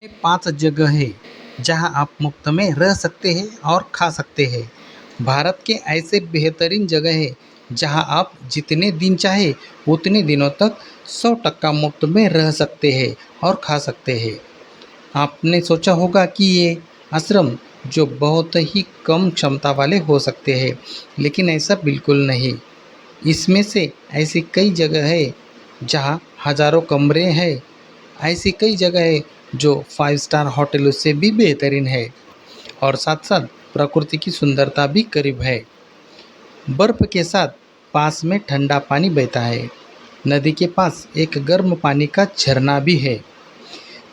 ये 5 जगह है जहां आप मुफ्त में रह सकते हैं और खा सकते हैं। भारत के ऐसे बेहतरीन जगह है जहां आप जितने दिन चाहे उतने दिनों तक 100% मुफ्त में रह सकते हैं और खा सकते हैं। आपने सोचा होगा कि ये आश्रम जो बहुत ही कम क्षमता वाले हो सकते हैं, लेकिन ऐसा बिल्कुल नहीं। इसमें से ऐसी कई जगह है जहाँ हज़ारों कमरे हैं। ऐसी कई जगह है जो 5 स्टार होटलों से भी बेहतरीन है और साथ-साथ प्रकृति की सुंदरता भी करीब है। बर्फ़ के साथ पास में ठंडा पानी बहता है। नदी के पास एक गर्म पानी का झरना भी है।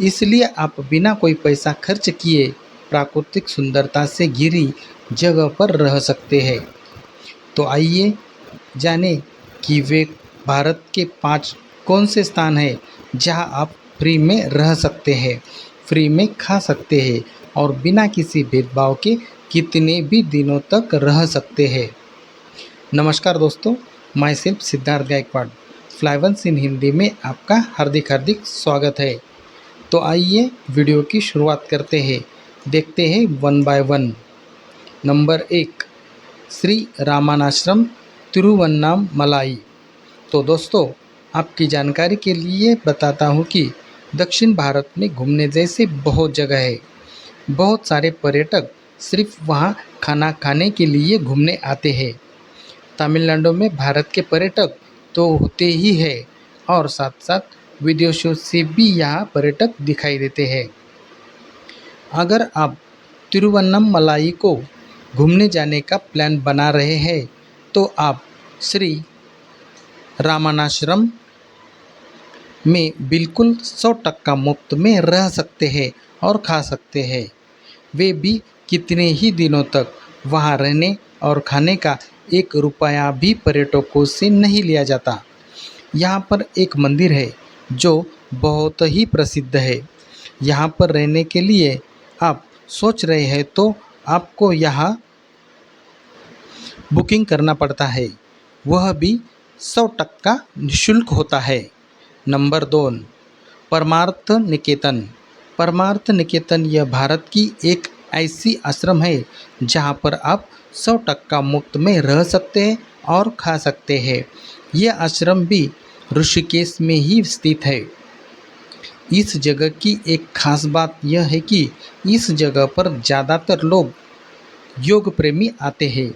इसलिए आप बिना कोई पैसा खर्च किए प्राकृतिक सुंदरता से घिरी जगह पर रह सकते हैं। तो आइए जानें कि वे भारत के 5 कौन से स्थान हैं जहां आप फ्री में रह सकते हैं, फ्री में खा सकते हैं और बिना किसी भेदभाव के कितने भी दिनों तक रह सकते हैं। नमस्कार दोस्तों, मैं सिर्फ सिद्धार्थ गायकवाड़ फ्लाइवंस इन हिंदी में आपका हार्दिक हार्दिक स्वागत है। तो आइए वीडियो की शुरुआत करते हैं। देखते हैं one by one. Number 1, Shri Ramanashram Tiruvannamalai. तो दोस्तों, आपकी जानकारी के लिए बताता हूँ कि दक्षिण भारत में घूमने जैसे बहुत जगह है। बहुत सारे पर्यटक सिर्फ वहाँ खाना खाने के लिए घूमने आते हैं। तमिलनाडु में भारत के पर्यटक तो होते ही हैं और साथ-साथ विदेशों से भी यहाँ पर्यटक दिखाई देते हैं। अगर आप तिरुवन्नमलाई को घूमने जाने का प्लान बना रहे हैं, तो आप श्री रामानाश्रम में बिल्कुल 100% मुफ्त में रह सकते हैं और खा सकते हैं। वे भी कितने ही दिनों तक। वहाँ रहने और खाने का 1 रुपया भी पर्यटकों से नहीं लिया जाता। यहाँ पर एक मंदिर है जो बहुत ही प्रसिद्ध है। यहाँ पर रहने के लिए आप सोच रहे हैं तो आपको यहाँ बुकिंग करना पड़ता है, वह भी 100% निःशुल्क होता है। नंबर 2, परमार्थ निकेतन। परमार्थ निकेतन यह भारत की एक ऐसी आश्रम है जहाँ पर आप 100% मुफ्त में रह सकते हैं और खा सकते हैं। यह आश्रम भी ऋषिकेश में ही स्थित है। इस जगह की एक खास बात यह है कि इस जगह पर ज़्यादातर लोग योग प्रेमी आते हैं।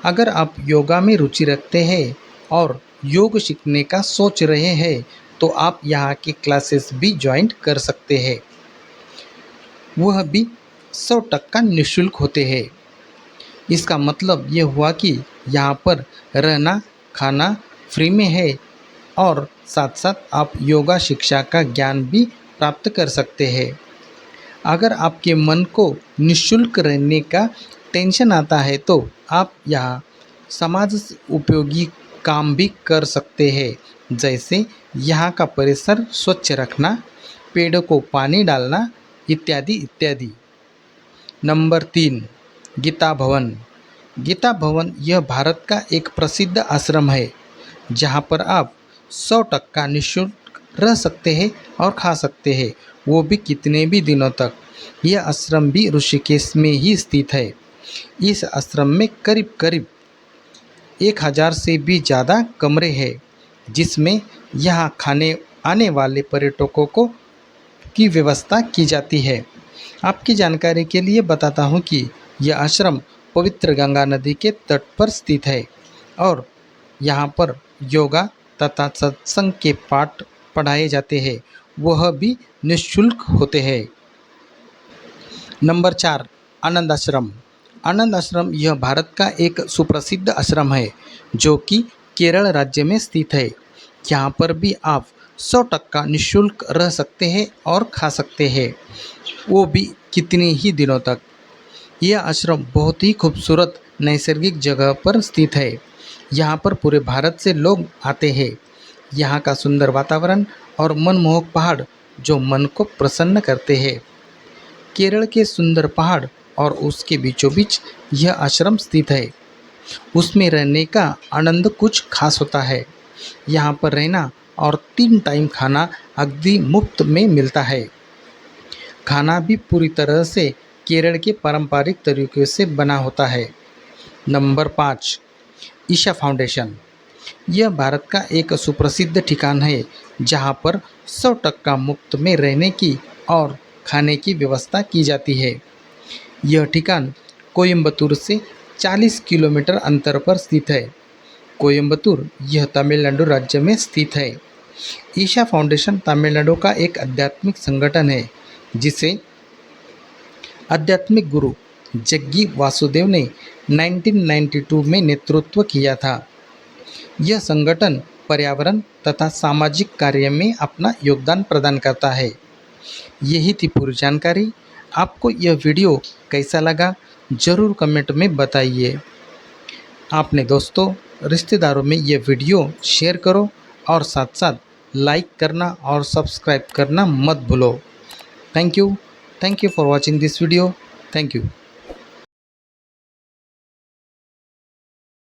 अगर आप योगा में रुचि रखते हैं और योग सीखने का सोच रहे हैं, तो आप यहाँ की क्लासेस भी ज्वाइन कर सकते हैं। वह भी 100% निःशुल्क होते हैं। इसका मतलब ये हुआ कि यहाँ पर रहना, खाना फ्री में है और साथ-साथ आप योगा शिक्षा का ज्ञान भी प्राप्त कर सकते हैं। अगर आपके मन को निःशुल्क रहने का टेंशन आता है, तो आप यहाँ समाज उपयोगी काम भी कर सकते हैं, जैसे यहाँ का परिसर स्वच्छ रखना, पेड़ों को पानी डालना इत्यादि इत्यादि। नंबर 3, गीता भवन। गीता भवन यह भारत का एक प्रसिद्ध आश्रम है जहाँ पर आप 100% निःशुल्क रह सकते हैं और खा सकते हैं, वो भी कितने भी दिनों तक। यह आश्रम भी ऋषिकेश में ही स्थित है। इस आश्रम में करीब करीब 1000 से भी ज़्यादा कमरे हैं, जिसमें यहाँ खाने आने वाले पर्यटकों को की व्यवस्था की जाती है। आपकी जानकारी के लिए बताता हूँ कि यह आश्रम पवित्र गंगा नदी के तट पर स्थित है और यहाँ पर योगा तथा सत्संग के पाठ पढ़ाए जाते हैं, वह भी निःशुल्क होते हैं। नंबर 4, आनंद आश्रम। आनंद आश्रम यह भारत का एक सुप्रसिद्ध आश्रम है जो कि केरल राज्य में स्थित है। यहाँ पर भी आप 100% निःशुल्क रह सकते हैं और खा सकते हैं, वो भी कितने ही दिनों तक। यह आश्रम बहुत ही खूबसूरत नैसर्गिक जगह पर स्थित है। यहाँ पर पूरे भारत से लोग आते हैं। यहाँ का सुंदर वातावरण और मनमोहक पहाड़ जो मन को प्रसन्न करते हैं। केरल के सुंदर पहाड़ और उसके बीचों बीच यह आश्रम स्थित है। उसमें रहने का आनंद कुछ खास होता है। यहाँ पर रहना और 3 टाइम खाना अगदी मुफ्त में मिलता है। खाना भी पूरी तरह से केरल के पारंपरिक तरीके से बना होता है। Number 5, Isha Foundation. यह भारत का एक सुप्रसिद्ध ठिकान है जहाँ पर 100% मुफ्त में रहने की और खाने की व्यवस्था की जाती है। यह ठिकान कोयम्बतूर से 40 किलोमीटर अंतर पर स्थित है। कोयम्बतूर यह तमिलनाडु राज्य में स्थित है। ईशा फाउंडेशन तमिलनाडु का एक आध्यात्मिक संगठन है जिसे आध्यात्मिक गुरु जग्गी वासुदेव ने 1992 में नेतृत्व किया था। यह संगठन पर्यावरण तथा सामाजिक कार्य में अपना योगदान प्रदान करता है। यही थी पूरी जानकारी। आपको यह वीडियो कैसा लगा ज़रूर कमेंट में बताइए। आपने दोस्तों रिश्तेदारों में ये वीडियो शेयर करो और साथ साथ लाइक करना और सब्सक्राइब करना मत भूलो। Thank you for watching this video. Thank you.